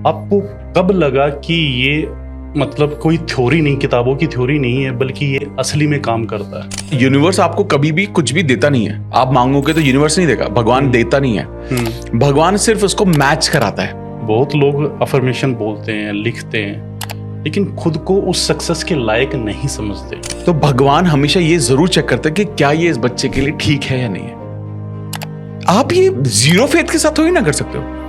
आपको कब लगा कि ये मतलब कोई थ्योरी नहीं, किताबों की थ्योरी नहीं है, बल्कि ये असली में काम करता है? यूनिवर्स आपको कभी भी कुछ भी देता नहीं है। आप मांगोगे तो यूनिवर्स नहीं देगा, भगवान देता नहीं है। भगवान सिर्फ उसको मैच कराता है। बहुत लोग अफर्मेशन बोलते हैं, लिखते हैं, लेकिन खुद को उस सक्सेस के लायक नहीं समझते। तो भगवान हमेशा ये जरूर चेक करता है कि क्या ये इस बच्चे के लिए ठीक है या नहीं है। आप ये जीरो फेथ के साथ थोड़ी ना कर सकते हो।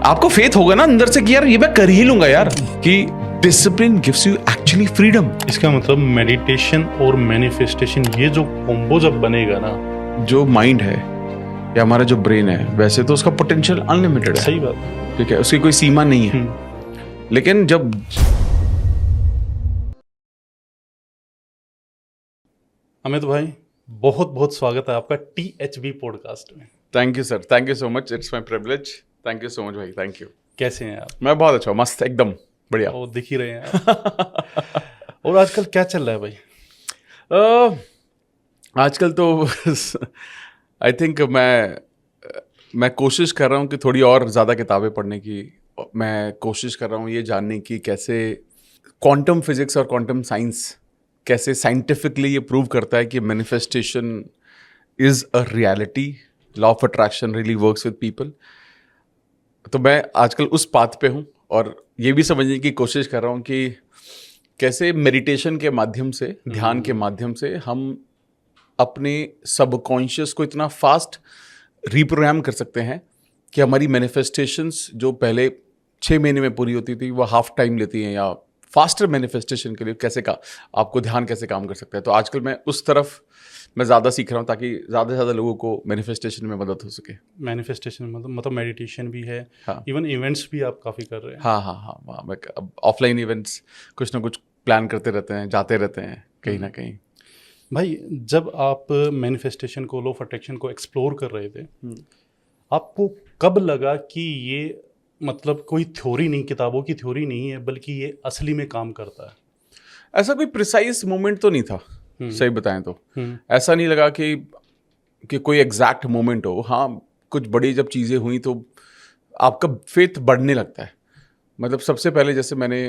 आपको फेथ होगा ना अंदर से कि यार ये मैं कर ही लूंगा यार, कि discipline gives you actually freedom. इसका मतलब मेडिटेशन और मैनिफेस्टेशन, ये जो कॉम्बो जब बनेगा ना, जो माइंड है या हमारा जो ब्रेन है, वैसे तो उसका पोटेंशियल अनलिमिटेड है। सही बात, ठीक है, उसकी कोई सीमा नहीं है। लेकिन जब अमित भाई, बहुत बहुत स्वागत है आपका THB पॉडकास्ट में। Thank you sir, thank you so much, it's my privilege. Thank you so much भाई, थैंक यू। कैसे हैं आप? मैं बहुत अच्छा हूँ, मस्त, एकदम बढ़िया। वो दिख ही रहे हैं आप। और आजकल क्या चल रहा है भाई? आजकल तो आई थिंक मैं कोशिश कर रहा हूँ कि थोड़ी और ज़्यादा किताबें पढ़ने की। मैं कोशिश कर रहा हूँ ये जानने की कैसे क्वांटम फिजिक्स और क्वांटम साइंस कैसे साइंटिफिकली ये प्रूव करता है कि manifestation is a reality, law of attraction really works with people. तो मैं आजकल उस पाथ पे हूँ और ये भी समझने की कोशिश कर रहा हूँ कि कैसे मेडिटेशन के माध्यम से, ध्यान के माध्यम से हम अपने सबकॉन्शियस को इतना फास्ट रिप्रोग्राम कर सकते हैं कि हमारी मैनिफेस्टेशंस जो पहले 6 महीने में पूरी होती थी वो हाफ टाइम लेती हैं, या फास्टर मैनिफेस्टेशन के लिए कैसे आपको ध्यान कैसे काम कर सकता है। तो आजकल मैं उस तरफ मैं ज़्यादा सीख रहा हूँ ताकि ज़्यादा से ज़्यादा लोगों को मैनिफेस्टेशन में मदद हो सके। मैनिफेस्टेशन मतलब मेडिटेशन भी है। हाँ, इवन इवेंट्स भी आप काफ़ी कर रहे हैं। हाँ, मैं अब ऑफलाइन इवेंट्स कुछ ना कुछ प्लान करते रहते हैं, जाते रहते हैं कहीं ना कहीं। भाई, जब आप मैनिफेस्टेशन को, लॉ ऑफ अट्रैक्शन को एक्सप्लोर कर रहे थे, आपको कब लगा कि ये मतलब कोई थ्योरी नहीं, किताबों की थ्योरी नहीं है, बल्कि ये असली में काम करता है? ऐसा कोई प्रिसाइज मोमेंट तो नहीं था, सही बताएं तो। ऐसा नहीं लगा कि कोई एग्जैक्ट मोमेंट हो। हाँ, कुछ बड़ी जब चीज़ें हुई तो आपका फेथ बढ़ने लगता है। मतलब सबसे पहले जैसे मैंने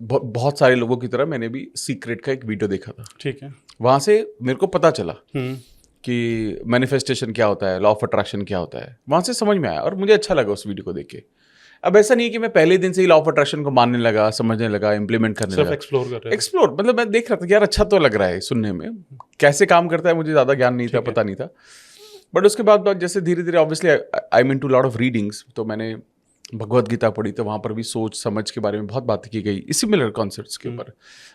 बहुत सारे लोगों की तरह मैंने भी सीक्रेट का एक वीडियो देखा था। ठीक है। वहाँ से मेरे को पता चला कि मैनिफेस्टेशन क्या होता है, लॉ ऑफ अट्रैक्शन क्या होता है। वहाँ से समझ में आया और मुझे अच्छा लगा उस वीडियो को देख के। अब ऐसा नहीं कि मैं पहले दिन से ही लॉ ऑफ अट्रैक्शन को मानने लगा, समझने लगा, इंप्लीमेंट करने लगा। एक्सप्लोर कर रहे थे। एक्सप्लोर मतलब मैं देख रहा था कि यार अच्छा तो लग रहा है सुनने में, कैसे काम करता है मुझे ज़्यादा ज्ञान नहीं था, पता नहीं था। बट उसके बाद जैसे धीरे धीरे obviously I mean to lot of readings, तो मैंने भगवत गीता पढ़ी, तो वहाँ पर भी सोच समझ के बारे में बहुत बातें की गई, सिमिलर कॉन्सेप्ट्स के ऊपर।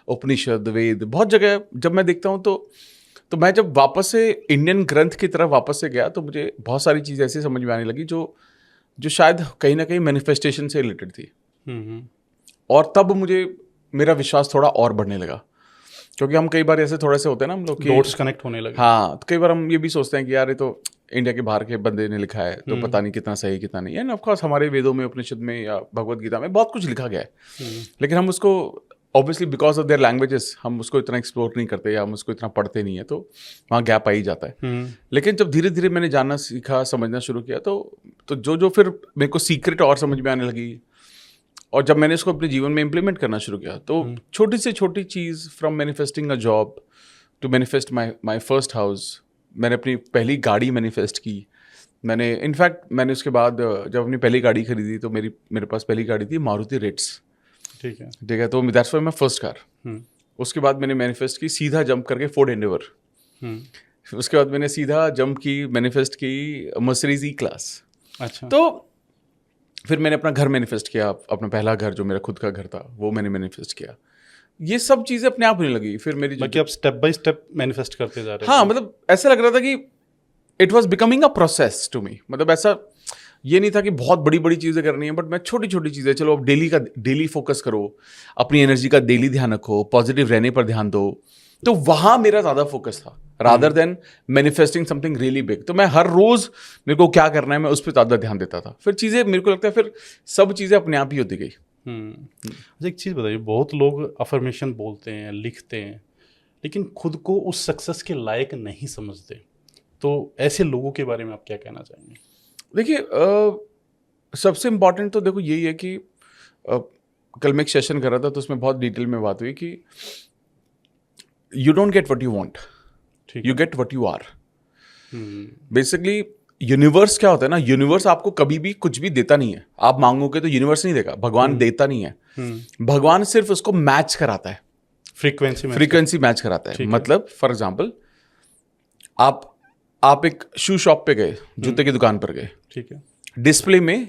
उपनिषद, वेद, बहुत जगह जब मैं देखता हूँ तो मैं जब वापस से इंडियन ग्रंथ की तरफ वापस से गया तो मुझे बहुत सारी चीज़ ऐसी समझ में आने लगी जो शायद कहीं ना कहीं मैनिफेस्टेशन से रिलेटेड थी। और तब मुझे मेरा विश्वास थोड़ा और बढ़ने लगा, क्योंकि हम कई बार ऐसे थोड़े से होते हैं ना हम लोग, डॉट्स कनेक्ट होने लगे। हाँ, तो कई बार हम ये भी सोचते हैं कि यार ये तो इंडिया के बाहर के बंदे ने लिखा है, तो पता नहीं कितना सही कितना नहीं है। एंड ऑफ कोर्स हमारे वेदों में, उपनिषद में या भगवत गीता में बहुत कुछ लिखा गया है, लेकिन हम उसको obviously because of their languages हम उसको इतना एक्सप्लोर नहीं करते या हम उसको इतना पढ़ते नहीं है, तो वहाँ गैप आ ही जाता है। लेकिन जब धीरे धीरे मैंने जानना सीखा, समझना शुरू किया, तो जो फिर मेरे को सीक्रेट और समझ में आने लगी, और जब मैंने इसको अपने जीवन में इम्प्लीमेंट करना शुरू किया, तो छोटी से छोटी चीज़, from manifesting a job to manifest my first house. मैंने अपनी पहली गाड़ी मैनिफेस्ट की। मैंने उसके बाद जब अपनी पहली गाड़ी खरीदी तो मेरे पास पहली गाड़ी थी मारुति रिट्स। ठीक है, तो that's why my first car. उसके बाद मैंने मैनिफेस्ट की, सीधा जंप करके फोर्ड एंडेवर। उसके बाद मैंने सीधा जंप की, मैनिफेस्ट की मर्सिडीज E-क्लास। अच्छा। तो फिर मैंने अपना घर मैनिफेस्ट किया, अपना पहला घर जो मेरा खुद का घर था वो मैंने मैनिफेस्ट किया। ये सब चीज़ें अपने आप होने लगी। फिर मेरी बाकी आप स्टेप बाय स्टेप मैनिफेस्ट करते जा रहे हैं। हाँ, मतलब ऐसा लग रहा था कि it was becoming a process to me. मतलब ऐसा ये नहीं था कि बहुत बड़ी बड़ी चीज़ें करनी है, बट मैं छोटी छोटी चीज़ें, चलो अब डेली फोकस करो, अपनी एनर्जी का डेली ध्यान रखो, पॉजिटिव रहने पर ध्यान दो। तो वहाँ मेरा ज़्यादा फोकस था rather than manifesting something really big. तो मैं हर रोज़ मेरे को क्या करना है मैं उस पर ज़्यादा ध्यान देता था। फिर चीज़ें मेरे को लगता है फिर सब चीज़ें अपने आप ही होती गई। अच्छा, एक चीज़ बताइए, बहुत लोग अफर्मेशन बोलते हैं, लिखते हैं, लेकिन खुद को उस सक्सेस के लायक नहीं समझते। तो ऐसे लोगों के बारे में आप क्या कहना चाहेंगे? देखिए, सबसे इम्पॉर्टेंट तो देखो यही है कि कल मैं एक सेशन कर रहा था तो उसमें बहुत डिटेल में बात हुई कि you don't get what you want, you get what you are. Basically universe क्या होता है ना, यूनिवर्स आपको कभी भी कुछ भी देता नहीं है। आप मांगोगे तो यूनिवर्स नहीं देगा, भगवान देता नहीं है, भगवान सिर्फ उसको मैच कराता है, फ्रीक्वेंसी मैच कराता है। मतलब फॉर एग्जाम्पल आप एक शू शॉप पे गए, जूते की दुकान पर गए, ठीक है, डिस्प्ले में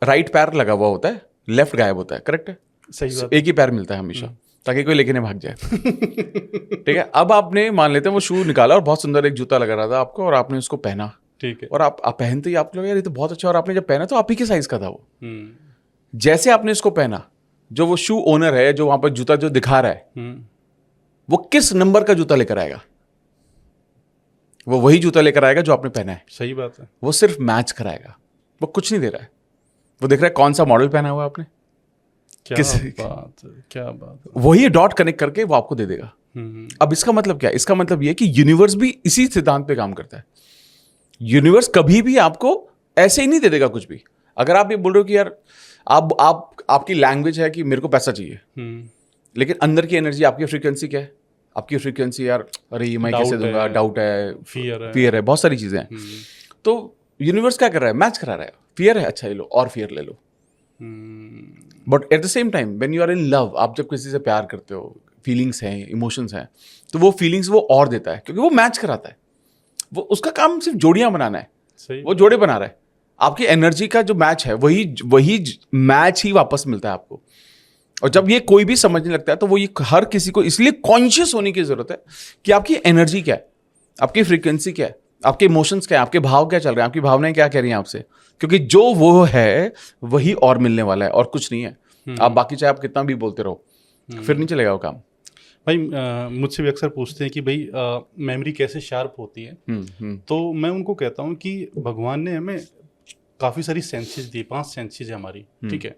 राइट पैर लगा हुआ होता है, लेफ्ट गायब होता है, करेक्ट है? सही बात। एक ही पैर मिलता है हमेशा, ताकि कोई लेके नहीं भाग जाए। ठीक है, अब आपने मान लेते हैं वो शू निकाला और बहुत सुंदर एक जूता लगा रहा था आपको, और आपने उसको पहना, ठीक है, और आप पहनते ही आपको लगा यार ये तो बहुत अच्छा, और आपने जब पहना तो आप ही के साइज का था वो। जैसे आपने इसको पहना, जो वो शू ओनर है, जो वहां पर जूता जो दिखा रहा है, वो किस नंबर का जूता लेकर आएगा? वो वही जूता लेकर आएगा जो आपने पहना है। सही बात है। वो सिर्फ मैच कराएगा, वो कुछ नहीं दे रहा है। वो देख रहा है कौन सा मॉडल पहना हुआ आपने, क्या बात है, क्या बात है। वही डॉट कनेक्ट करके वो आपको दे देगा। अब इसका मतलब क्या है? इसका मतलब ये है कि यूनिवर्स भी इसी सिद्धांत पे काम करता है। यूनिवर्स कभी भी आपको ऐसे ही नहीं दे देगा कुछ भी। अगर आप ये बोल रहे हो कि यार आपकी लैंग्वेज है कि मेरे को पैसा चाहिए, लेकिन अंदर की एनर्जी, आपकी फ्रीक्वेंसी क्या है? आपकी फ्रीक्वेंसी यार, अरे ये मैं कैसे दूंगा, डाउट है, फियर है, बहुत सारी चीजें हैं। तो यूनिवर्स क्या कर रहा है? मैच करा रहा है। फियर है, अच्छा ये लो, और फियर ले लो। But at the same time when you are in love, आप जब किसी से प्यार करते हो, फीलिंग्स हैं, इमोशंस हैं, तो वो फीलिंग्स वो और देता है, क्योंकि वो मैच कराता है। वो उसका काम सिर्फ जोड़ियां बनाना है। सही। वो जोड़े बना रहा है। आपकी एनर्जी का जो मैच है, वही मैच ही वापस मिलता है आपको। और जब ये कोई भी समझने लगता है, तो वो ये हर किसी को इसलिए कॉन्शियस होने की जरूरत है कि आपकी एनर्जी क्या है, आपकी फ्रीक्वेंसी क्या है, आपके इमोशंस क्या है, आपके भाव क्या चल रहे हैं, आपकी भावनाएं क्या कह रही हैं आपसे। क्योंकि जो वो है वही और मिलने वाला है, और कुछ नहीं है। आप बाकी चाहे आप कितना भी बोलते रहो, फिर नहीं चलेगा वो काम। भाई मुझसे भी अक्सर पूछते हैं कि भाई मेमोरी कैसे शार्प होती है। तो मैं उनको कहता हूँ कि भगवान ने हमें काफ़ी सारी सेंसेस दी, 5 सेंसेस है हमारी, ठीक है।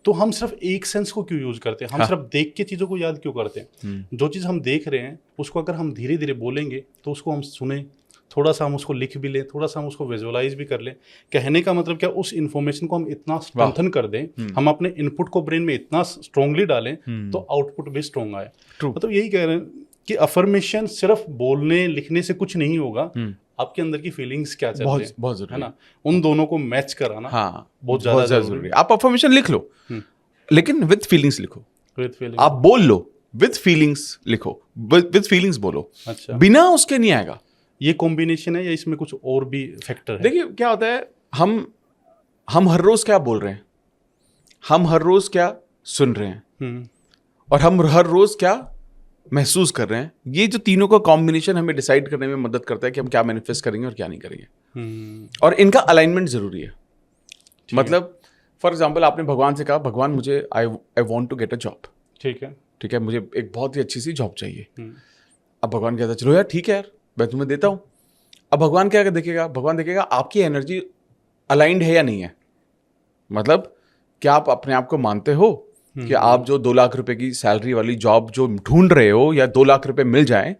तो हम सिर्फ एक सेंस को क्यों यूज करते हैं? हम सिर्फ देख के चीज़ों को याद क्यों करते हैं? जो चीज़ हम देख रहे हैं उसको अगर हम धीरे धीरे बोलेंगे तो उसको हम सुने, थोड़ा सा हम उसको लिख भी लें, थोड़ा सा हम उसको विजुअलाइज भी कर लें। कहने का मतलब क्या, उस इन्फॉर्मेशन को हम इतना स्ट्रेंथन कर दें, हम अपने इनपुट को ब्रेन में इतना स्ट्रांगली डालें तो आउटपुट भी स्ट्रांग आए। मतलब यही कह रहे हैं कि अफर्मेशन सिर्फ बोलने लिखने से कुछ नहीं होगा, आपके अंदर की फीलिंग्स क्या चल रही है, बहुत जरूरी है ना, उन दोनों को मैच कराना बहुत ज्यादा जरूरी है। आप अफर्मेशन लिख लो, लेकिन विद फीलिंग्स लिखो। आप बोल लो, विद फीलिंग्स लिखो, विद फीलिंग्स बोलो। अच्छा। बिना उसके नहीं आएगा। ये कॉम्बिनेशन है या इसमें कुछ और भी फैक्टर है? देखिए क्या होता है, हम हर रोज क्या बोल रहे हैं, हम हर रोज क्या सुन रहे हैं, और हम हर रोज क्या महसूस कर रहे हैं। ये जो तीनों का कॉम्बिनेशन हमें डिसाइड करने में मदद करता है कि हम क्या मैनिफेस्ट करेंगे और क्या नहीं करेंगे। और इनका अलाइनमेंट जरूरी है। मतलब फॉर एग्जाम्पल, आपने भगवान से कहा, भगवान मुझे I want to get a job, ठीक है, मुझे एक बहुत ही अच्छी सी जॉब चाहिए। अब भगवान कहता है चलो यार ठीक है यार, मैं तुम्हें देता हूं। अब भगवान क्या देखेगा? भगवान देखेगा आपकी एनर्जी अलाइंड है या नहीं है। मतलब क्या आप अपने आप को मानते हो कि आप जो 2 लाख रुपए की सैलरी वाली जॉब जो ढूंढ रहे हो, या 2 लाख रुपए मिल जाए,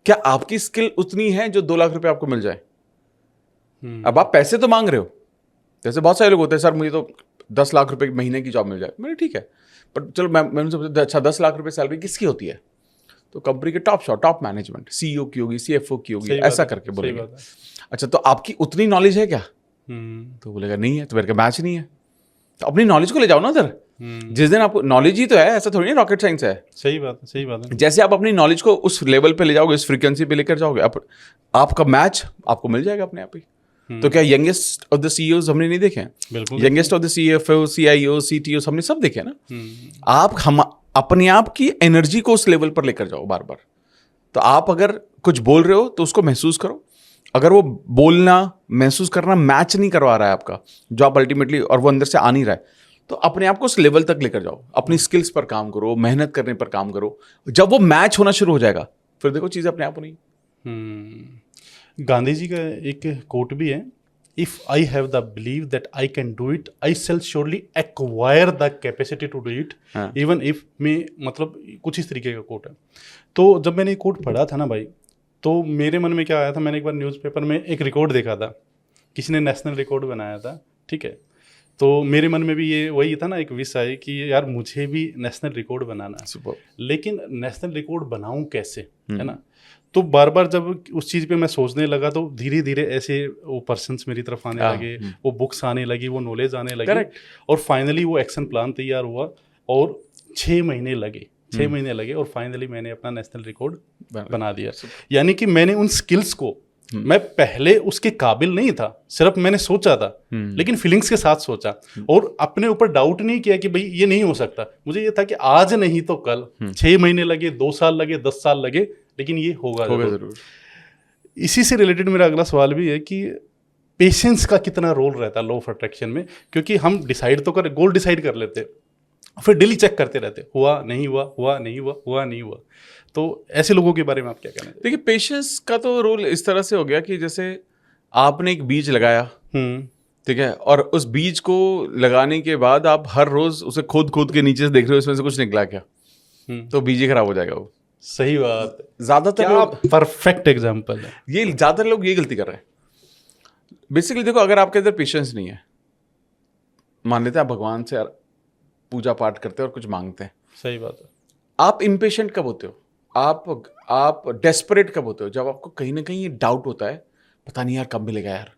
क्या आपकी स्किल उतनी है जो 2 लाख रुपए आपको मिल जाए? अब आप पैसे तो मांग रहे हो। जैसे बहुत सारे लोग होते हैं, सर मुझे तो 10 लाख रुपए महीने की जॉब मिल जाए। मैंने ठीक है, पर चलो मैंने उनसे पूछा, अच्छा 10 लाख रुपए सैलरी किसकी होती है? तो कंपनी के टॉप मैनेजमेंट, सीईओ की होगी, सीएफओ की होगी, ऐसा करके बोलेंगे। अच्छा तो आपकी उतनी नॉलेज है क्या? तो बोलेगा नहीं है। तो मेरे का मैच नहीं है। तो अपनी नॉलेज को ले जाओ ना उधर। जिस दिन आपको नॉलेज ही तो है, ऐसा थोड़ी ना रॉकेट साइंस है। सही बात है। जैसे आप अपनी नॉलेज को उस लेवल पे ले जाओगे, उस फ्रीक्वेंसी पे लेकर जाओगे, आपका मैच आपको मिल जाएगा अपने आप ही। तो क्या यंगेस्ट ऑफ द सीईओज हमने नहीं देखे? बिल्कुल। Youngest of the CFO, CIO, CTO हमने सब देखे ना। आप हम अपने आप की एनर्जी को उस लेवल पर लेकर जाओ बार बार। तो आप अगर कुछ बोल रहे हो तो उसको महसूस करो। अगर वो बोलना, महसूस करना मैच नहीं करवा रहा है आपका, जो आप अल्टीमेटली, और वो अंदर से आ नहीं रहा है, तो अपने आप को उस लेवल तक लेकर जाओ। अपनी स्किल्स पर काम करो, मेहनत करने पर काम करो। जब वो मैच होना शुरू हो जाएगा, फिर देखो चीजें अपने आप होनी। गांधी जी का एक कोट भी है, if I have the believe that I can do it, I shall surely acquire the capacity to do it, even if में, मतलब कुछ इस तरीके का कोट है। तो जब मैंने ये कोट पढ़ा था ना भाई, तो मेरे मन में क्या आया था, मैंने एक बार न्यूज़पेपर में एक रिकॉर्ड देखा था, किसी ने नेशनल रिकॉर्ड बनाया था, ठीक है। तो मेरे मन में भी ये वही था ना, एक विश आई कि यार मुझे भी नेशनल रिकॉर्ड बनाना है, Superb. लेकिन नेशनल रिकॉर्ड बनाऊं कैसे, है ना। तो बार बार जब उस चीज़ पे मैं सोचने लगा तो धीरे धीरे ऐसे वो पर्सन्स मेरी तरफ आने लगे, वो बुक्स आने लगी, वो नॉलेज आने लगी, Correct. और फाइनली वो एक्शन प्लान तैयार हुआ और 6 महीने लगे, 6 महीने लगे और फाइनली मैंने अपना नेशनल रिकॉर्ड बना दिया। यानी कि मैंने उन स्किल्स को, मैं पहले उसके काबिल नहीं था, सिर्फ मैंने सोचा था, लेकिन फीलिंग्स के साथ सोचा और अपने ऊपर डाउट नहीं किया कि भाई ये नहीं हो सकता। मुझे ये था कि आज नहीं तो कल, 6 महीने लगे, 2 साल लगे, 10 साल लगे, लेकिन ये होगा जरूर। इसी से रिलेटेड मेरा अगला सवाल भी है कि पेशेंस का कितना रोल रहता है लॉ ऑफ अट्रैक्शन में, क्योंकि हम डिसाइड तो कर, गोल डिसाइड कर लेते, फिर डेली चेक करते रहते, हुआ नहीं हुआ, हुआ नहीं हुआ, हुआ नहीं हुआ। तो ऐसे लोगों के बारे में आप क्या कहना है? देखिए, पेशेंस का तो रोल इस तरह से हो गया कि जैसे आपने एक बीज लगाया, ठीक है, और उस बीज को लगाने के बाद आप हर रोज उसे खोद के नीचे से देख रहे हो इसमें से कुछ निकला क्या, तो बीज ही खराब हो जाएगा वो। सही बात है। ज्यादातर लोग, परफेक्ट एग्जांपल है ये ज्यादातर लोग ये गलती कर रहे हैं। बेसिकली देखो, अगर आपके अंदर पेशेंस नहीं है, मान लेते हैं आप भगवान से पूजा पाठ करते हैं और कुछ मांगते हैं, सही बात है, आप इम्पेशेंट कब होते हो, आप डेस्परेट कब होते हो? जब आपको कहीं ना कहीं ये डाउट होता है, पता नहीं यार कब मिलेगा, यार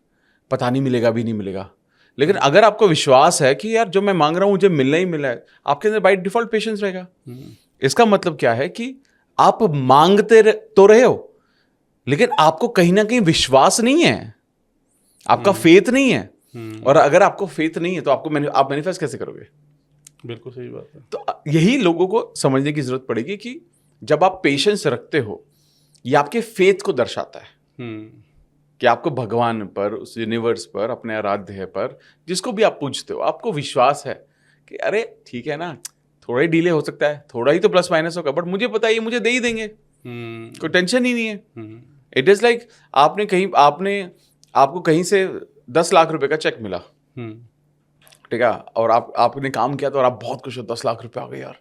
पता नहीं मिलेगा भी नहीं मिलेगा। लेकिन अगर आपको विश्वास है कि यार जो मैं मांग रहा हूं मुझे मिलना ही मिला है, आपके अंदर बाय डिफॉल्ट पेशेंस रहेगा। इसका मतलब क्या है कि आप मांगते तो रहे हो, लेकिन आपको कहीं ना कहीं विश्वास नहीं है, आपका फेथ नहीं है। और अगर आपको फेथ नहीं है तो आप मैनिफेस्ट कैसे करोगे? बिल्कुल सही बात है। तो यही लोगों को समझने की जरूरत पड़ेगी कि जब आप पेशेंस रखते हो, ये आपके फेथ को दर्शाता है कि आपको भगवान पर, उस यूनिवर्स पर, अपने आराध्य पर, जिसको भी आप पूछते हो, आपको विश्वास है कि अरे ठीक है ना, थोड़ा ही डिले हो सकता है, थोड़ा ही तो प्लस माइनस होगा, बट मुझे पता है ये मुझे दे ही देंगे, कोई टेंशन ही नहीं है। इट इज लाइक आपको कहीं से 10 लाख रुपए का चेक मिला, ठीक है, और आपने काम किया तो और आप बहुत खुश हो, 10 लाख रुपए आ गए यार।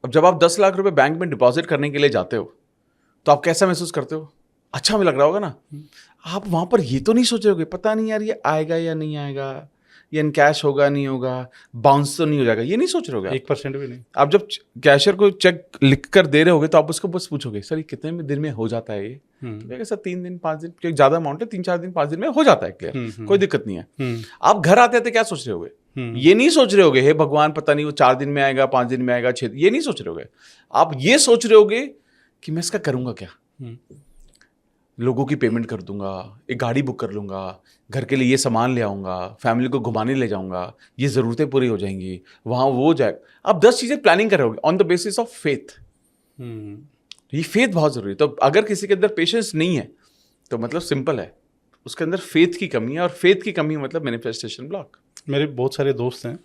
अब जब आप 10 लाख रुपए बैंक में डिपॉजिट करने के लिए जाते हो तो आप कैसा महसूस करते हो? अच्छा में लग रहा होगा ना। आप वहां पर ये तो नहीं सोच रहे होगे, पता नहीं यार ये आएगा या नहीं आएगा, ये इनकैश होगा नहीं होगा, बाउंस तो नहीं हो जाएगा, ये नहीं सोच रहे होगे। 1% भी नहीं। आप जब कैशियर को चेक लिख कर दे रहे होगे तो आप उसको बस पूछोगे, सर ये कितने दिन में हो जाता है? ये तो सर 3 दिन 5 दिन, क्योंकि ज्यादा अमाउंट है, 3-4 दिन 5 दिन में हो जाता है, क्लियर, कोई दिक्कत नहीं है। आप घर आते आते क्या सोच रहे होगे? ये नहीं सोच रहे होगे हे भगवान पता नहीं वो 4 दिन में आएगा, 5 दिन में आएगा, 6, ये नहीं सोच रहे होगे। आप ये सोच रहे होगे कि मैं इसका करूंगा क्या, लोगों की पेमेंट कर दूंगा, एक गाड़ी बुक कर लूंगा, घर के लिए ये सामान ले आऊंगा, फैमिली को घुमाने ले जाऊंगा, ये जरूरतें पूरी हो जाएंगी, वहां वो जाएगा। आप 10 चीजें प्लानिंग कर रहे होगे on the basis of faith. ये फेथ बहुत जरूरी है। तो अगर किसी के अंदर पेशेंस नहीं है तो मतलब सिंपल है, उसके अंदर फेथ की कमी है, और फेथ की कमी मतलब मैनिफेस्टेशन ब्लॉक। मेरे बहुत सारे दोस्त हैं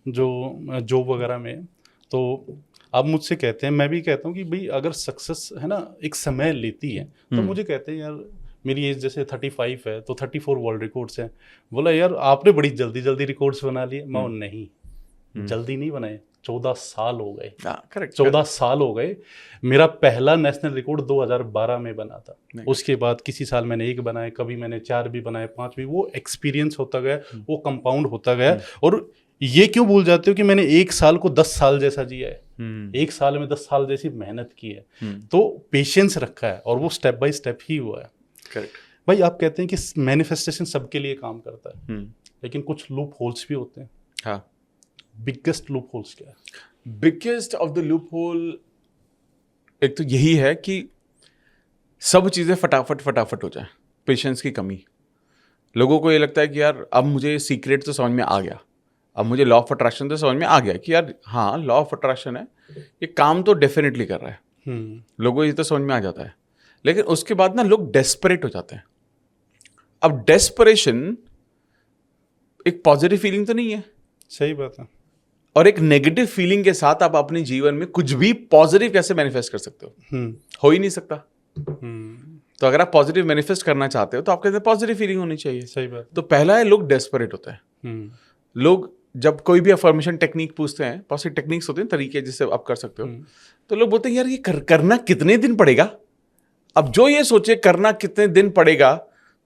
जो जॉब वगैरह में, तो आप मुझसे कहते हैं, मैं भी कहता हूँ कि भाई अगर सक्सेस है ना एक समय लेती है, तो मुझे कहते हैं यार मेरी एज जैसे 35 है तो 34 वर्ल्ड रिकॉर्ड्स हैं। बोला यार आपने बड़ी जल्दी जल्दी रिकॉर्ड्स बना लिए। मैं नहीं, जल्दी नहीं बनाए, 14 साल हो गए। करेक्ट, 14 साल हो गए। मेरा पहला नेशनल रिकॉर्ड 2012 में बना था। उसके बाद किसी साल मैंने 1 बनाए, कभी मैंने 4 भी बनाए, 5 भी। वो एक्सपीरियंस होता गया, वो कंपाउंड होता गया। और ये क्यों भूल जाते हो कि मैंने 1 साल को 10 साल जैसा जिया है, 1 साल में 10 साल जैसी मेहनत की है। तो पेशेंस रखा है और वो स्टेप बाय स्टेप ही हुआ है। करेक्ट भाई आप कहते हैं कि मैनिफेस्टेशन सबके लिए काम करता है, लेकिन कुछ लूप होल्स भी होते हैं। हाँ, बिगेस्ट लूप होल्स क्या है? Biggest of the loop hole एक तो यही है कि सब चीज़ें फटाफट हो जाए, पेशेंस की कमी। लोगों को ये लगता है कि यार अब मुझे सीक्रेट तो समझ में आ गया, अब मुझे लॉ ऑफ अट्रैक्शन तो समझ में आ गया कि यार हाँ लॉ ऑफ अट्रैक्शन है, ये काम तो डेफिनेटली कर रहा है, लोगों को ये तो समझ में आ जाता है। लेकिन उसके बाद ना लोग डेस्परेट हो जाते हैं। अब डेस्परेशन एक पॉजिटिव फीलिंग तो नहीं है, सही बात है, और एक नेगेटिव फीलिंग के साथ आप अपने जीवन में कुछ भी पॉजिटिव कैसे मैनिफेस्ट कर सकते हो ही नहीं सकता। तो अगर आप पॉजिटिव मैनिफेस्ट करना चाहते हो तो आपके अंदर पॉजिटिव फीलिंग होनी चाहिए। सही बात। तो पहला है लोग डेस्परेट होते हैं। लोग जब कोई भी अफर्मेशन टेक्निक पूछते हैं, बहुत सी टेक्निक्स होते हैं, तरीके जिससे आप कर सकते हो, तो लोग बोलते हैं यार ये करना कितने दिन पड़ेगा। अब जो ये सोचे करना कितने दिन पड़ेगा,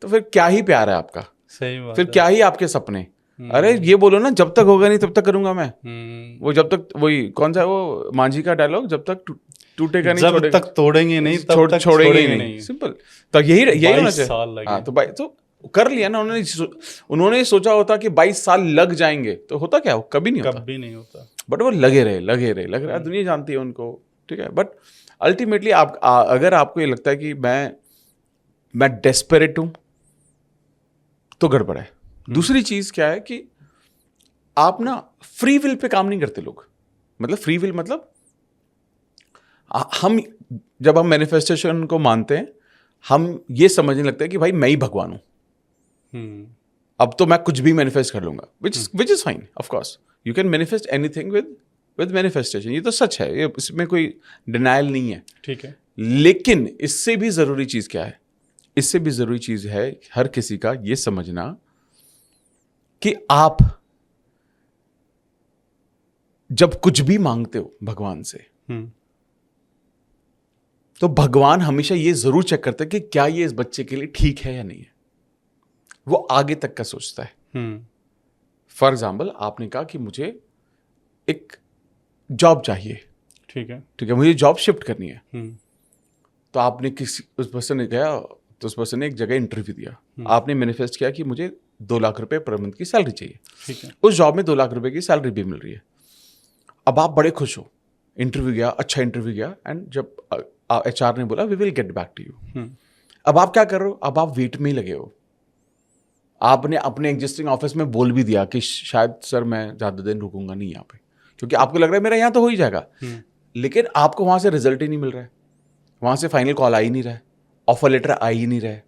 तो फिर क्या ही प्यार है आपका, सही बात फिर क्या ही आपके सपने, अरे ये बोलो ना, जब तक होगा नहीं तब तक करूंगा मैं। वो जब तक, वही कौन सा वो मांझी का डायलॉग, जब तक टूटेगा नहीं, जब तक तोड़ेंगे नहीं तब तक छोड़ेंगे नहीं। सिंपल। तो यही होना 22 चाहिए। साल लगे। हाँ, तो कर लिया ना उन्होंने सोचा होता कि 22 साल लग जाएंगे तो होता क्या, वो कभी नहीं होता, कभी नहीं होता। बट वो लगे रहे, दुनिया जानती है उनको, ठीक है। बट अल्टीमेटली अगर आपको ये लगता है कि मैं डेस्परेट हूं, तो गड़बड़ है। दूसरी चीज क्या है कि आप ना फ्री विल पे काम नहीं करते लोग। मतलब फ्री विल मतलब जब हम मैनिफेस्टेशन को मानते हैं, हम ये समझने लगते हैं कि भाई मैं ही भगवान हूं, अब तो मैं कुछ भी मैनिफेस्ट कर लूंगा, which is fine, of course you can manifest anything with manifestation, ये तो सच है, ये इसमें कोई डिनायल नहीं है, ठीक है। लेकिन इससे भी जरूरी चीज क्या है? इससे भी जरूरी चीज है हर किसी का ये समझना कि आप जब कुछ भी मांगते हो भगवान से, तो भगवान हमेशा ये जरूर चेक करता है कि क्या ये इस बच्चे के लिए ठीक है या नहीं है। वो आगे तक का सोचता है। फॉर एग्जाम्पल, आपने कहा कि मुझे एक जॉब चाहिए, ठीक है, मुझे जॉब शिफ्ट करनी है। तो आपने उस पर्सन ने कहा, तो उस पर्सन ने एक जगह इंटरव्यू दिया, आपने मैनिफेस्ट किया कि मुझे 2 लाख रुपए पर मंथ की सैलरी चाहिए, ठीक है। उस जॉब में 2 लाख रुपए की सैलरी भी मिल रही है। अब आप बड़े खुश हो, इंटरव्यू गया, अच्छा इंटरव्यू गया, एंड जब HR ने बोला we will get back to you, अब आप क्या कर रहे हो? अब आप वेट में ही लगे हो। आपने अपने एग्जिस्टिंग ऑफिस में बोल भी दिया कि शायद सर मैं ज़्यादा दिन रुकूंगा नहीं यहाँ पे, क्योंकि आपको लग रहा है मेरा यहाँ तो हो ही जाएगा, लेकिन आपको वहाँ से रिजल्ट ही नहीं मिल रहा है, वहाँ से फाइनल कॉल आ ही नहीं रहा है, ऑफर लेटर आ ही नहीं रहा है।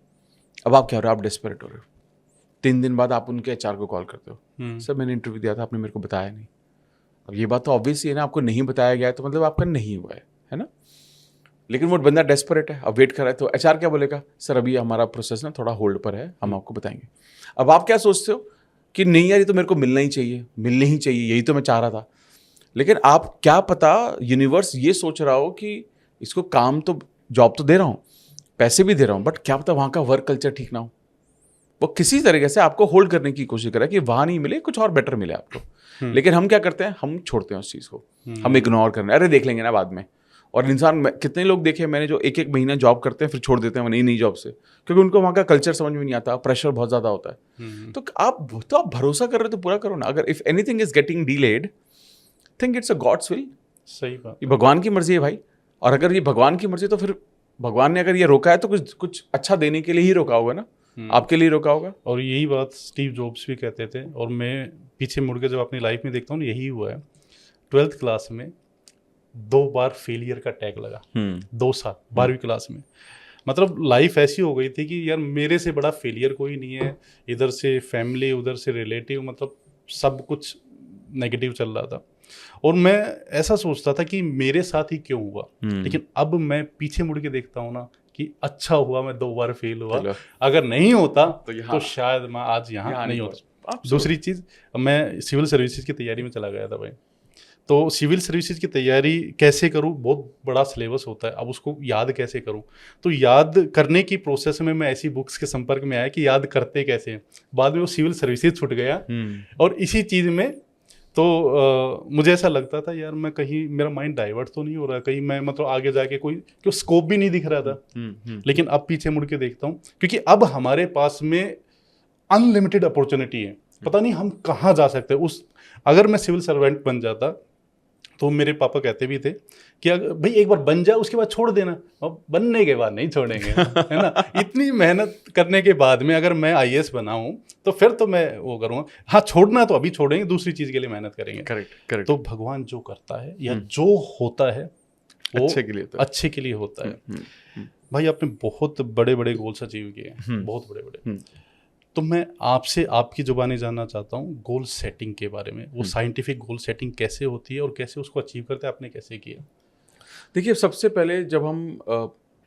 अब आप क्या हो रहे हो? आप डेस्परेट हो रहे हो। 3 दिन बाद आप उनके HR को कॉल करते हो, सर मैंने इंटरव्यू दिया था, आपने मेरे को बताया नहीं। अब ये बात तो ऑब्वियस ही है ना, आपको नहीं बताया गया है तो मतलब आपका नहीं हुआ है ना। लेकिन वो बंदा डेस्परेट है, अब वेट कर रहा है, तो HR क्या बोलेगा? सर अभी हमारा प्रोसेस ना थोड़ा होल्ड पर है, हम आपको बताएंगे। अब आप क्या सोचते हो कि नहीं यार, ये तो मेरे को मिलना ही चाहिए, मिलनी ही चाहिए, यही तो मैं चाह रहा था। लेकिन आप क्या पता यूनिवर्स ये सोच रहा हो कि इसको काम तो, जॉब तो दे रहा हूँ, पैसे भी दे रहा हूँ, बट क्या पता वहाँ का वर्क कल्चर ठीक ना हो। वो किसी तरीके से आपको होल्ड करने की कोशिश कर रहा है कि वहाँ नहीं मिले, कुछ और बेटर मिले आपको। लेकिन हम क्या करते हैं? हम छोड़ते हैं उस चीज़ को, हम इग्नोर करने, अरे देख लेंगे ना बाद में। और इंसान, कितने लोग देखे मैंने जो 1-1 महीना जॉब करते हैं फिर छोड़ देते हैं नई जॉब से, क्योंकि उनको वहाँ का कल्चर समझ में नहीं आता, प्रेशर बहुत ज़्यादा होता है। तो आप भरोसा कर रहे हो तो पूरा करो ना। अगर if anything is getting delayed, think it's a God's will. सही बात, ये भगवान की मर्जी है भाई। और अगर ये भगवान की मर्जी, तो फिर भगवान ने अगर ये रोका है तो कुछ अच्छा देने के लिए ही रोका होगा ना, आपके लिए रोका होगा। और यही बात स्टीव जॉब्स भी कहते थे, और मैं पीछे मुड़ के जब अपनी लाइफ में देखता हूँ यही हुआ है। 12th क्लास में 2 बार फेलियर का टैग लगा, 2 साल 12वीं क्लास में। मतलब लाइफ ऐसी हो गई थी कि यार मेरे से बड़ा फेलियर कोई नहीं है, इधर से फैमिली उधर से रिलेटिव, मतलब सब कुछ नेगेटिव चल रहा था। और मैं ऐसा सोचता था कि मेरे साथ ही क्यों हुआ। लेकिन अब मैं पीछे मुड़ के देखता हूँ ना कि अच्छा हुआ मैं 2 बार फेल हुआ, अगर नहीं होता तो शायद मैं आज यहाँ नहीं होता। दूसरी चीज़, मैं सिविल सर्विसेज की तैयारी में चला गया था भाई। तो सिविल सर्विसेज की तैयारी कैसे करूँ, बहुत बड़ा सिलेबस होता है, अब उसको याद कैसे करूँ। तो याद करने की प्रोसेस में मैं ऐसी बुक्स के संपर्क में आया कि याद करते कैसे हैं। बाद में वो सिविल सर्विसेज छूट गया, और इसी चीज़ में तो मुझे ऐसा लगता था यार मैं कहीं, मेरा माइंड डाइवर्ट तो नहीं हो रहा, कहीं मैं मतलब आगे जाके कोई स्कोप भी नहीं दिख रहा था। लेकिन अब पीछे मुड़ के देखता हूँ, क्योंकि अब हमारे पास में अनलिमिटेड अपॉर्चुनिटी है, पता नहीं हम कहाँ जा सकते हैं। अगर मैं सिविल सर्वेंट बन जाता तो मेरे पापा कहते भी थे कि भाई एक बार बन जा, उसके बाद छोड़ देना, और बनने के बाद नहीं छोड़ेंगे, है ना। इतनी मेहनत करने के बाद में अगर मैं IAS बना हूँ तो फिर तो मैं वो करूँगा। हाँ, छोड़ना तो अभी छोड़ेंगे, दूसरी चीज़ के लिए मेहनत करेंगे। करेक्ट। तो भगवान जो करता है या जो होता है वो अच्छे के लिए होता है। भाई आपने बहुत बड़े बड़े गोल्स अचीव किए हैं, बहुत बड़े बड़े। तो मैं आपसे आपकी जुबानी जानना चाहता हूँ गोल सेटिंग के बारे में। वो साइंटिफिक गोल सेटिंग कैसे होती है और कैसे उसको अचीव करते हैं, आपने कैसे किया? देखिए, सबसे पहले जब हम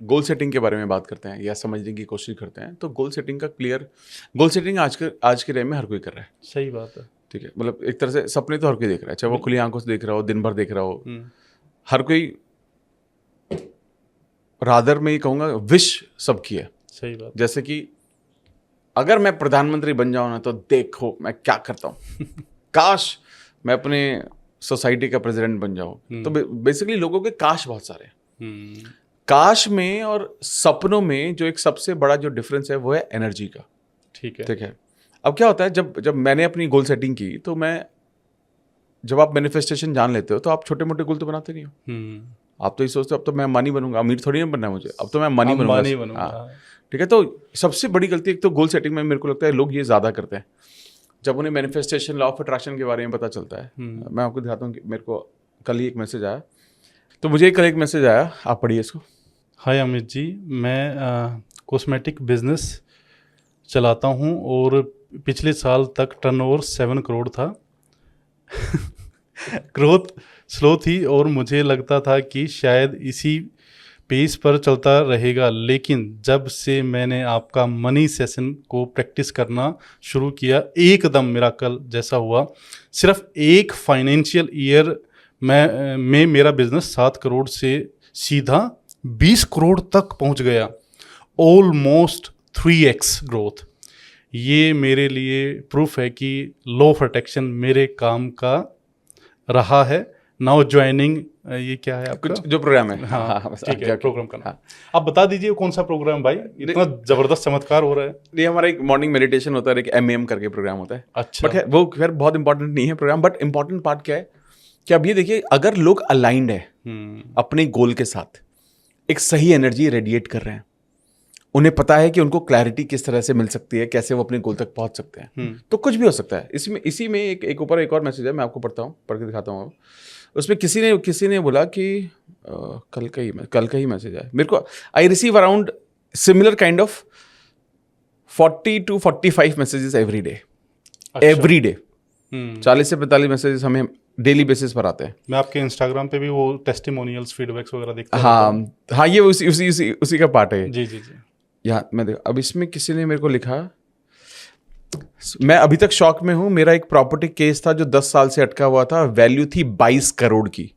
गोल सेटिंग के बारे में बात करते हैं या समझने की कोशिश करते हैं, तो गोल सेटिंग का क्लियर, गोल सेटिंग आज के टाइम में हर कोई कर रहा है। सही बात है, ठीक है। मतलब एक तरह से सपने तो हर कोई देख रहा है, चाहे वो खुली आंखों से देख रहा हो, दिन भर देख रहा हो, हर कोई, रादर में ही कहूँगा विश सबकी है। सही बात। जैसे कि अगर मैं प्रधानमंत्री बन जाऊं ना तो देखो मैं क्या करता हूँ। काश मैं अपने सोसाइटी का प्रेसिडेंट बन जाऊं। तो बेसिकली लोगों के काश बहुत सारे हैं। काश में और सपनों में जो एक सबसे बड़ा जो डिफरेंस है वो है एनर्जी का। ठीक है। ठीक है। अब क्या होता है, जब मैंने अपनी गोल सेटिंग की तो जब आप मैनिफेस्टेशन जान लेते हो तो आप छोटे मोटे गोल तो बनाते नहीं हो। आप तो ये सोचते हो अब तो मैं अम्बानी बनूंगा, अमीर थोड़ी ना बनना है मुझे, अब तो मैं अम्बानी बनूंगा। हाँ, ठीक है। तो सबसे बड़ी गलती एक तो गोल सेटिंग में मेरे को लगता है लोग ये ज़्यादा करते हैं। जब उन्हें मैनिफेस्टेशन, लॉ ऑफ अट्रैक्शन के बारे में पता चलता है, मैं आपको दिखाता हूँ कि मेरे को कल ही एक मैसेज आया। तो मुझे कल एक मैसेज आया, आप पढ़िए इसको। हाय अमित जी, मैं कॉस्मेटिक बिजनेस चलाता हूँ और पिछले साल तक टर्नओवर 7 करोड़ था। ग्रोथ स्लो थी और मुझे लगता था कि शायद इसी पेस पर चलता रहेगा, लेकिन जब से मैंने आपका मनी सेशन को प्रैक्टिस करना शुरू किया, एकदम मिराकल जैसा हुआ। सिर्फ एक फाइनेंशियल ईयर में मेरा बिजनेस 7 करोड़ से सीधा 20 करोड़ तक पहुंच गया। Almost 3x growth. ये मेरे लिए प्रूफ है कि लॉ ऑफ अट्रैक्शन मेरे काम का रहा है। नाउ ज्वाइनिंग, ये क्या है आपका? कुछ जो प्रोग्राम है। हाँ, ठीक है, प्रोग्राम का नाम आप बता दीजिए कौन सा प्रोग्राम भाई, इतना जबरदस्त चमत्कार हो रहा है। ये हमारा एक मॉर्निंग मेडिटेशन होता है, एक MEM करके प्रोग्राम होता है। अच्छा। बट वो खैर बहुत इंपॉर्टेंट नहीं है प्रोग्राम, बट इंपॉर्टेंट पार्ट क्या है कि अब ये देखिए, अगर लोग अलाइंड है अपने गोल के साथ, एक सही एनर्जी रेडिएट कर रहे हैं, उन्हें पता है कि उनको क्लैरिटी किस तरह से मिल सकती है, कैसे वो अपने गोल तक पहुंच सकते हैं, तो कुछ भी हो सकता है। इसी में एक ऊपर एक और मैसेज है, मैं आपको पढ़ता हूँ, पढ़ के दिखाता हूँ। उसमें किसी ने बोला कि कल का ही मैसेज है मेरे को। I receive around similar kind of 40 to 45 messages every day. Every day 40 से 45 मैसेजेस हमें डेली बेसिस पर आते हैं। मैं आपके इंस्टाग्राम पे भी वो टेस्टिमोनियल्स, फीडबैक्स वगैरह देखता हूँ। हाँ, ये उसी का पार्ट है। जी। यहाँ मैं देखो, अब इसमें किसी ने मेरे को लिखा, मैं अभी तक शॉक में हूं। मेरा एक प्रॉपर्टी केस था जो 10 साल से अटका हुआ था, वैल्यू थी 22 करोड़ की।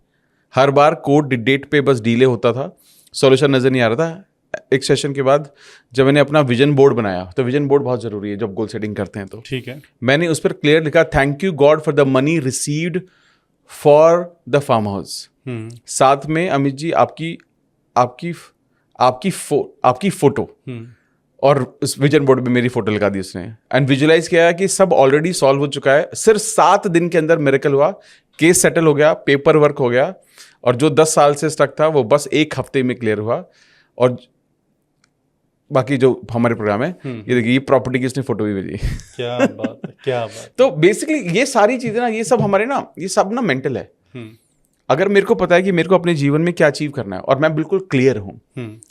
हर बार कोर्ट डेट पे बस डिले होता था, सॉल्यूशन नजर नहीं आ रहा था। एक सेशन के बाद जब मैंने अपना विजन बोर्ड बनाया, तो विजन बोर्ड बहुत जरूरी है जब गोल सेटिंग करते हैं, तो ठीक है, मैंने उस पर क्लियर लिखा, thank you God for the money received for the farm house. साथ में अमित जी आपकी फोटो और उस विजन बोर्ड पे मेरी फोटो लगा दी उसने। एंड विजुअलाइज किया कि सब ऑलरेडी सॉल्व हो चुका है, सिर्फ 7 दिन के अंदर मिरेकल हुआ, केस सेटल हो गया, पेपर वर्क हो गया, और जो 10 साल से स्टक था वो बस 1 हफ्ते में क्लियर हुआ। और बाकी जो हमारे प्रोग्राम है, ये देखिए, ये प्रॉपर्टी की उसने फोटो भी भेजी। क्या बात है, क्या बात। तो बेसिकली ये सारी चीजें ना, ये सब हमारे ना, ये सब ना मेंटल है। अगर मेरे को पता है कि मेरे को अपने जीवन में क्या अचीव करना है और मैं बिल्कुल क्लियर हूं,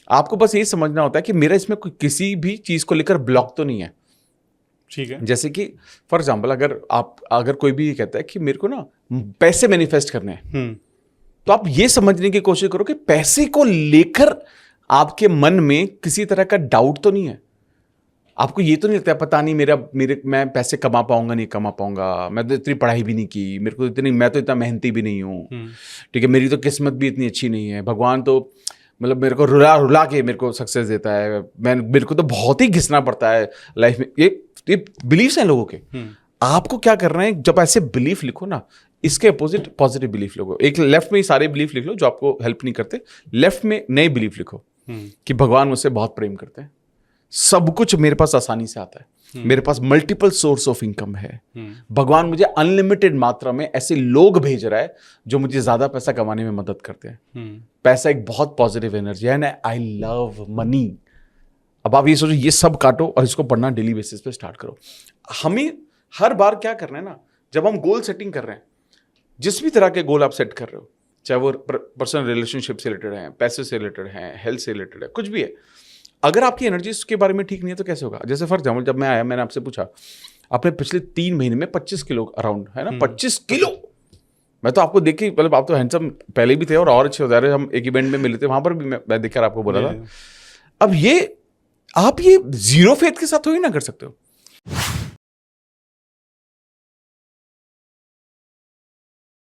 आपको बस ये समझना होता है कि मेरा इसमें किसी भी चीज को लेकर ब्लॉक तो नहीं है। ठीक है। जैसे कि फॉर एग्जांपल, अगर कोई भी ये कहता है कि मेरे को ना पैसे मैनिफेस्ट करने हैं, तो आप ये समझने की कोशिश करो कि पैसे को लेकर आपके मन में किसी तरह का डाउट तो नहीं है। आपको ये तो नहीं लगता है पता नहीं मैं पैसे कमा पाऊंगा नहीं कमा पाऊंगा, मैं तो इतनी पढ़ाई भी नहीं की, मैं तो इतना मेहनती भी नहीं हूँ, ठीक है, मेरी तो किस्मत भी इतनी अच्छी नहीं है, भगवान तो मतलब मेरे को रुला के मेरे को सक्सेस देता है, मेरे को तो बहुत ही घिसना पड़ता है लाइफ में। ये बिलीफ्स हैं लोगों के। आपको क्या करना है, जब ऐसे बिलीफ लिखो ना, इसके अपोजिट पॉजिटिव बिलीफ लिखो। एक लेफ्ट में सारे बिलीफ लिख लो जो आपको हेल्प नहीं करते, लेफ्ट में नए बिलीफ लिखो कि भगवान मुझसे बहुत प्रेम करते हैं, सब कुछ मेरे पास आसानी से आता है, मेरे पास मल्टीपल सोर्स ऑफ इनकम है, भगवान मुझे अनलिमिटेड मात्रा में ऐसे लोग भेज रहा है जो मुझे ज्यादा पैसा कमाने में मदद करते हैं। पैसा एक बहुत पॉजिटिव एनर्जी है ना, आई लव मनी। अब आप ये सोचो, ये सब काटो और इसको पढ़ना डेली बेसिस पे स्टार्ट करो। हमें हर बार क्या करना है ना, जब हम गोल सेटिंग कर रहे हैं, जिस भी तरह के गोल आप सेट कर रहे हो, चाहे वो पर्सनल रिलेशनशिप से रिलेटेड है, पैसे से रिलेटेड है, हेल्थ से रिलेटेड है, कुछ भी है, अगर आपकी एनर्जी उसके बारे में ठीक नहीं है तो कैसे होगा। जैसे फॉर एग्जाम्पल, जब मैं आया, मैंने आपसे पूछा, आपने पिछले 3 महीने में 25 किलो अराउंड, है ना, 25 किलो। मैं तो आपको देख के, मतलब आप तो हैंडसम पहले भी थे और अच्छे हो जा रहे। हम एक इवेंट में मिले थे, वहां पर भी मैं देखकर आपको बोला था। अब आप ये जीरो फेथ के साथ थोड़ी ना कर सकते हो।